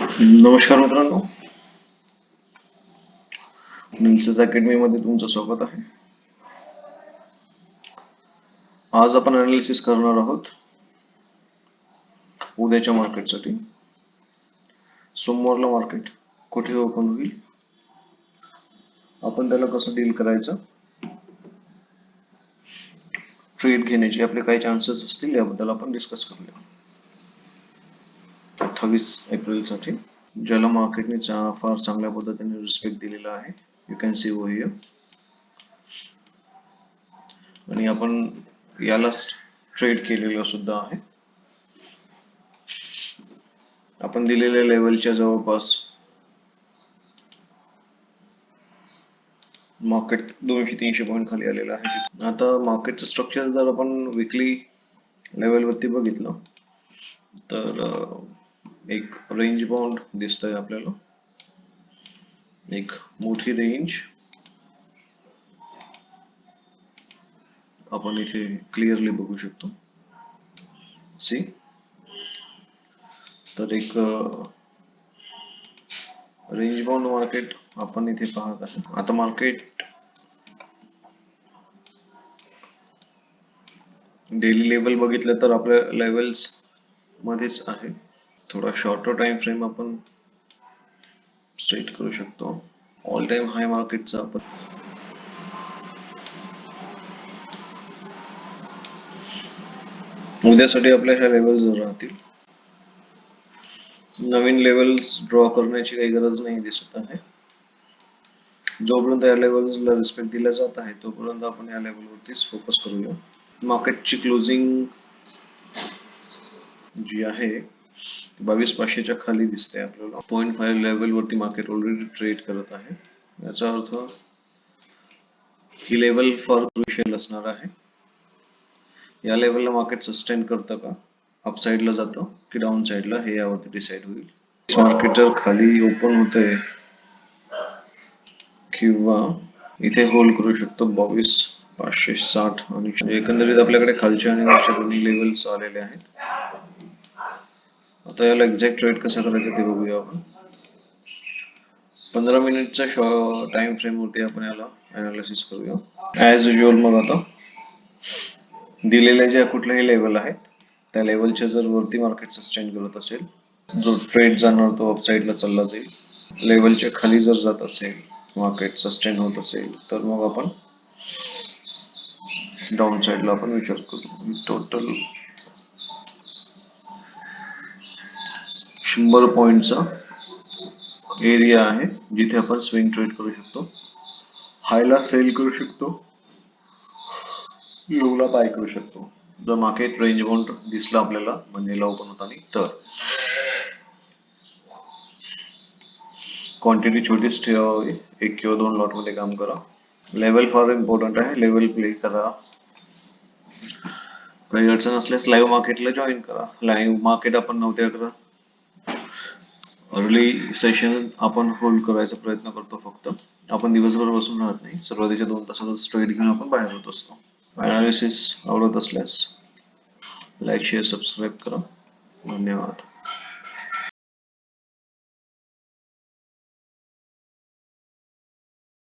नमस्कार मित्रांनो, निल्सन्स अकॅडमी मध्ये तुमचं स्वागत आहे. आज आपण अनालिसिस करणार आहोत उद्याच्या मार्केटसाठी. सोमवारला मार्केट कुठे ओपन होईल, आपण त्याला कसं डील करायचं, ट्रेड घेण्याचे आपले काही चान्सेस असतील याबद्दल आपण डिस्कस करूया. 28 एप्रिल साठी ज्याला मार्केटने फार चांगल्या पद्धतीने रिस्पेक्ट दिलेला आहे, you can see over here. आणि आपण यालाच ट्रेड केलेलं सुद्धा आहे. आपण दिलेल्या लेवलच्या जवळपास मार्केट 200-300 पॉईंट खाली आलेलं आहे. आता मार्केटचं स्ट्रक्चर जर आपण विकली लेवलवरती बघितलं तर एक रेंज बाउंड दिसतंय आपल्याला, एक मोठी रेंज आपण इथे क्लिअरली बघू शकतो. सी, तर एक रेंज बाउंड मार्केट आपण इथे पाहत आहे. आता मार्केट डेली लेवल बघितलं तर आपल्या लेवल्स मध्येच आहे. थोडा शॉर्टर टाइम फ्रेम आपण सेट करू शकतो. ऑल टाइम हाय मार्केटचा आपण उद्यासाठी आपल्या ह्या लेवल्स राहतील. नवीन लेवल्स ड्रॉ करण्याची काही गरज नाही दिसत आहे. जोपर्यंत या लेवल्सला रिस्पेक्ट दिला जात आहे तोपर्यंत आपण या लेवलवरतीच फोकस करूया. मार्केटची क्लोजिंग जी आहे 22,500च्या खाली दिसते आपल्याला. 0.5 लेवल वरती मार्केट ऑलरेडी ट्रेड करत आहे. याचा अर्थ ही लेवल फार क्रुशियल असणार आहे. या लेवलला मार्केट सस्टेन करतं का, अपसाइडला जातं की डाऊन साइडला, हे यावरती डिसाइड होईल. मार्केट जर खाली ओपन होते किंवा इथे होल्ड करू शकतो 22,560 आणि एकंदरीत आपल्याकडे खालच्या आणि वरच्या दोन्ही लेवल्स आलेले आहेत. आता याला एक्झॅक्ट ट्रेड कसा करायचं ते बघूया आपण. 15 मिनिटच्या टाइम फ्रेम वरती आपण याला अनालिसिस करूया. ऍज युजल मग आता दिलेल्या ज्या कुठल्याही लेवल आहेत त्या लेवलच्या जर वरती मार्केट सस्टेन करत असेल, जो ट्रेड जाणार तो अपसाइडला चालला जाईल. लेवलच्या खाली जर जात असेल, मार्केट सस्टेन होत असेल, तर मग आपण डाऊन साइडला आपण विचार करू. टोटल 100 पॉइंटचा एरिया आहे जिथे आपण स्विंग ट्रेड करू शकतो. हायला सेल करू शकतो, लोला बाय करू शकतो. जर मार्केट रेंज बाउंड दिसला आपल्याला मंडेला ओपन होताना तर क्वांटिटी छोटीच ठेवावी, 1 किंवा 2 लॉट मध्ये काम करा. लेवल फार इम्पॉर्टंट आहे, लेवल प्ले करा. काही अडचण असल्यास लाईव्ह मार्केटला जॉईन करा. लाईव्ह मार्केट आपण 9 ते 11 अर्ली सेशन आपण होल्ड करायचा प्रयत्न करतो. फक्त आपण दिवसभर बसून राहत नाही, सुरुवातीच्या 2 तासातच ट्रेड घेऊन आपण बाहेर होत असतो. अनालिसिस आवडत असल्यास लाईक, शेअर, सबस्क्राईब करा. धन्यवाद.